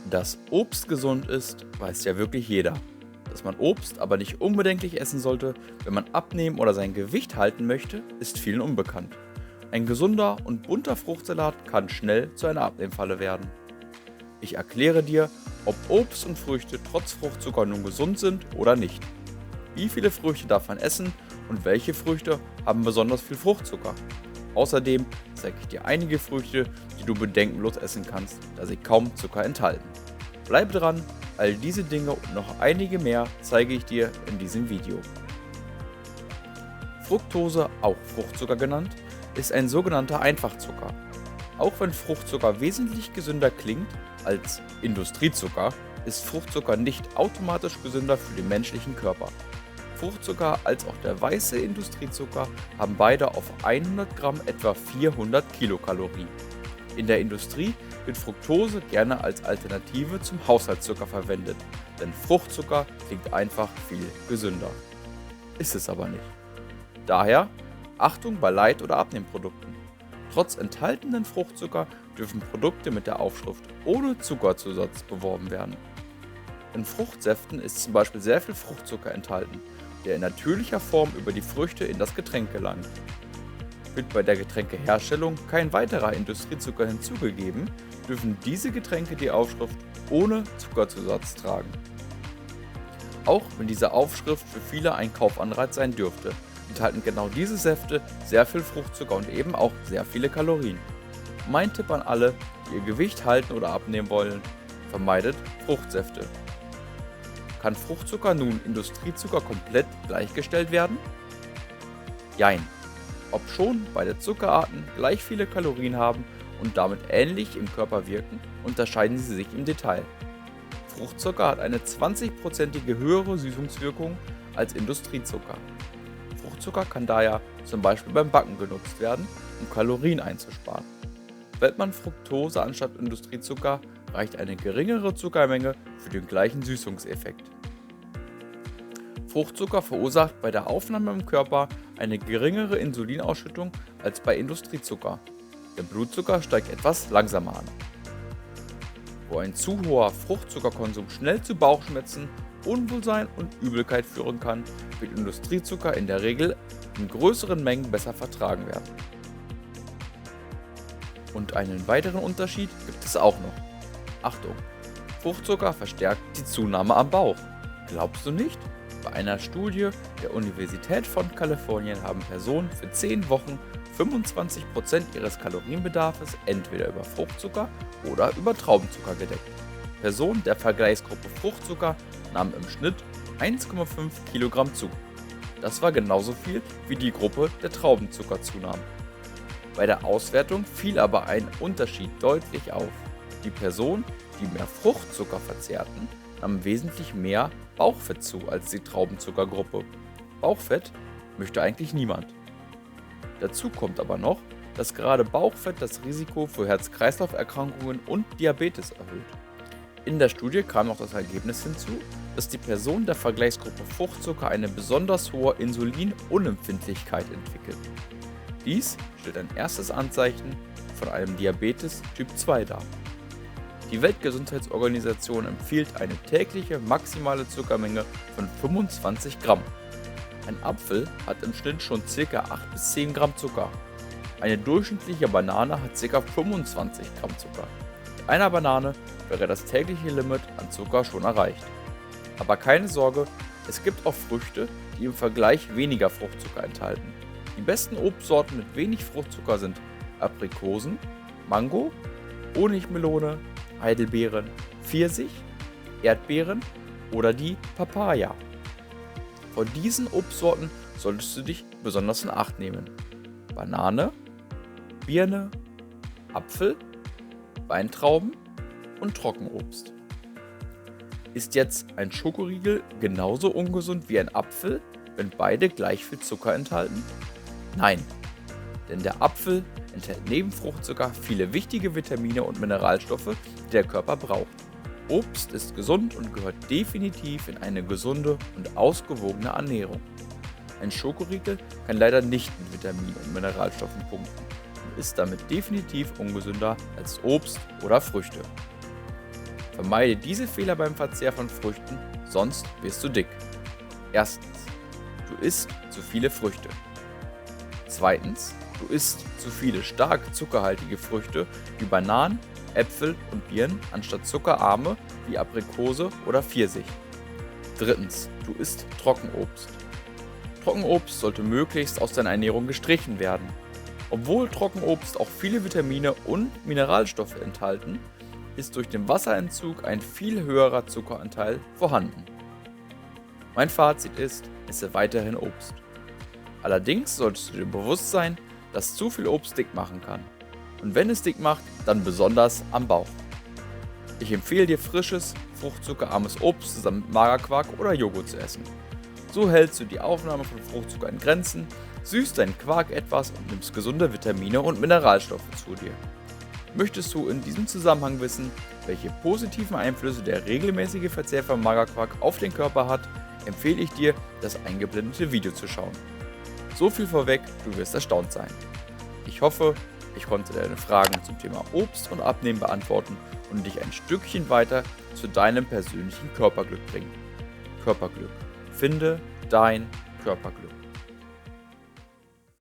Dass Obst gesund ist, weiß ja wirklich jeder. Dass man Obst aber nicht unbedenklich essen sollte, wenn man abnehmen oder sein Gewicht halten möchte, ist vielen unbekannt. Ein gesunder und bunter Fruchtsalat kann schnell zu einer Abnehmfalle werden. Ich erkläre dir, ob Obst und Früchte trotz Fruchtzucker nun gesund sind oder nicht. Wie viele Früchte darf man essen und welche Früchte haben besonders viel Fruchtzucker? Außerdem zeige ich dir einige Früchte, die du bedenkenlos essen kannst, da sie kaum Zucker enthalten. Bleibe dran, all diese Dinge und noch einige mehr zeige ich dir in diesem Video. Fructose, auch Fruchtzucker genannt, ist ein sogenannter Einfachzucker. Auch wenn Fruchtzucker wesentlich gesünder klingt als Industriezucker, ist Fruchtzucker nicht automatisch gesünder für den menschlichen Körper. Fruchtzucker als auch der weiße Industriezucker haben beide auf 100 Gramm etwa 400 Kilokalorien. In der Industrie wird Fructose gerne als Alternative zum Haushaltszucker verwendet, denn Fruchtzucker klingt einfach viel gesünder. Ist es aber nicht. Daher Achtung bei Leit- oder Abnehmprodukten. Trotz enthaltenen Fruchtzucker dürfen Produkte mit der Aufschrift ohne Zuckerzusatz beworben werden. In Fruchtsäften ist zum Beispiel sehr viel Fruchtzucker enthalten, der in natürlicher Form über die Früchte in das Getränk gelangt. Wird bei der Getränkeherstellung kein weiterer Industriezucker hinzugegeben, dürfen diese Getränke die Aufschrift ohne Zuckerzusatz tragen. Auch wenn diese Aufschrift für viele ein Kaufanreiz sein dürfte, enthalten genau diese Säfte sehr viel Fruchtzucker und eben auch sehr viele Kalorien. Mein Tipp an alle, die ihr Gewicht halten oder abnehmen wollen: vermeidet Fruchtsäfte. Kann Fruchtzucker nun Industriezucker komplett gleichgestellt werden? Jein. Obschon beide Zuckerarten gleich viele Kalorien haben und damit ähnlich im Körper wirken, unterscheiden sie sich im Detail. Fruchtzucker hat eine 20%ige höhere Süßungswirkung als Industriezucker. Fruchtzucker kann daher zum Beispiel beim Backen genutzt werden, um Kalorien einzusparen. Wählt man Fructose anstatt Industriezucker, reicht eine geringere Zuckermenge für den gleichen Süßungseffekt. Fruchtzucker verursacht bei der Aufnahme im Körper eine geringere Insulinausschüttung als bei Industriezucker. Der Blutzucker steigt etwas langsamer an. Wo ein zu hoher Fruchtzuckerkonsum schnell zu Bauchschmerzen, Unwohlsein und Übelkeit führen kann, wird Industriezucker in der Regel in größeren Mengen besser vertragen werden. Und einen weiteren Unterschied gibt es auch noch. Achtung! Fruchtzucker verstärkt die Zunahme am Bauch. Glaubst du nicht? Bei einer Studie der Universität von Kalifornien haben Personen für 10 Wochen 25% ihres Kalorienbedarfs entweder über Fruchtzucker oder über Traubenzucker gedeckt. Personen der Vergleichsgruppe Fruchtzucker nahmen im Schnitt 1,5 Kilogramm zu. Das war genauso viel wie die Gruppe der Traubenzucker zunahm. Bei der Auswertung fiel aber ein Unterschied deutlich auf. Die Personen, die mehr Fruchtzucker verzehrten, nahmen wesentlich mehr Bauchfett zu als die Traubenzuckergruppe. Bauchfett möchte eigentlich niemand. Dazu kommt aber noch, dass gerade Bauchfett das Risiko für Herz-Kreislauf-Erkrankungen und Diabetes erhöht. In der Studie kam noch das Ergebnis hinzu, dass die Personen der Vergleichsgruppe Fruchtzucker eine besonders hohe Insulinunempfindlichkeit entwickeln. Dies stellt ein erstes Anzeichen von einem Diabetes Typ 2 dar. Die Weltgesundheitsorganisation empfiehlt eine tägliche maximale Zuckermenge von 25 Gramm. Ein Apfel hat im Schnitt schon ca. 8 bis 10 Gramm Zucker. Eine durchschnittliche Banane hat ca. 25 Gramm Zucker. Mit einer Banane wäre das tägliche Limit an Zucker schon erreicht. Aber keine Sorge, es gibt auch Früchte, die im Vergleich weniger Fruchtzucker enthalten. Die besten Obstsorten mit wenig Fruchtzucker sind Aprikosen, Mango, Honigmelone, Heidelbeeren, Pfirsich, Erdbeeren oder die Papaya. Von diesen Obstsorten solltest du dich besonders in Acht nehmen: Banane, Birne, Apfel, Weintrauben und Trockenobst. Ist jetzt ein Schokoriegel genauso ungesund wie ein Apfel, wenn beide gleich viel Zucker enthalten? Nein, denn der Apfel enthält neben Fruchtzucker viele wichtige Vitamine und Mineralstoffe, die der Körper braucht. Obst ist gesund und gehört definitiv in eine gesunde und ausgewogene Ernährung. Ein Schokoriegel kann leider nicht mit Vitaminen und Mineralstoffen punkten und ist damit definitiv ungesünder als Obst oder Früchte. Vermeide diese Fehler beim Verzehr von Früchten, sonst wirst du dick. Erstens, du isst zu viele Früchte. Zweitens, du isst zu viele stark zuckerhaltige Früchte wie Bananen, Äpfel und Birnen anstatt zuckerarme wie Aprikose oder Pfirsich. Drittens, du isst Trockenobst. Trockenobst sollte möglichst aus deiner Ernährung gestrichen werden. Obwohl Trockenobst auch viele Vitamine und Mineralstoffe enthalten, ist durch den Wasserentzug ein viel höherer Zuckeranteil vorhanden. Mein Fazit ist, esse weiterhin Obst. Allerdings solltest du dir bewusst sein, dass zu viel Obst dick machen kann. Und wenn es dick macht, dann besonders am Bauch. Ich empfehle dir frisches, fruchtzuckerarmes Obst zusammen mit Magerquark oder Joghurt zu essen. So hältst du die Aufnahme von Fruchtzucker in Grenzen, süßt deinen Quark etwas und nimmst gesunde Vitamine und Mineralstoffe zu dir. Möchtest du in diesem Zusammenhang wissen, welche positiven Einflüsse der regelmäßige Verzehr von Magerquark auf den Körper hat, empfehle ich dir, das eingeblendete Video zu schauen. So viel vorweg, du wirst erstaunt sein. Ich hoffe, ich konnte deine Fragen zum Thema Obst und Abnehmen beantworten und dich ein Stückchen weiter zu deinem persönlichen Körperglück bringen. Körperglück. Finde dein Körperglück.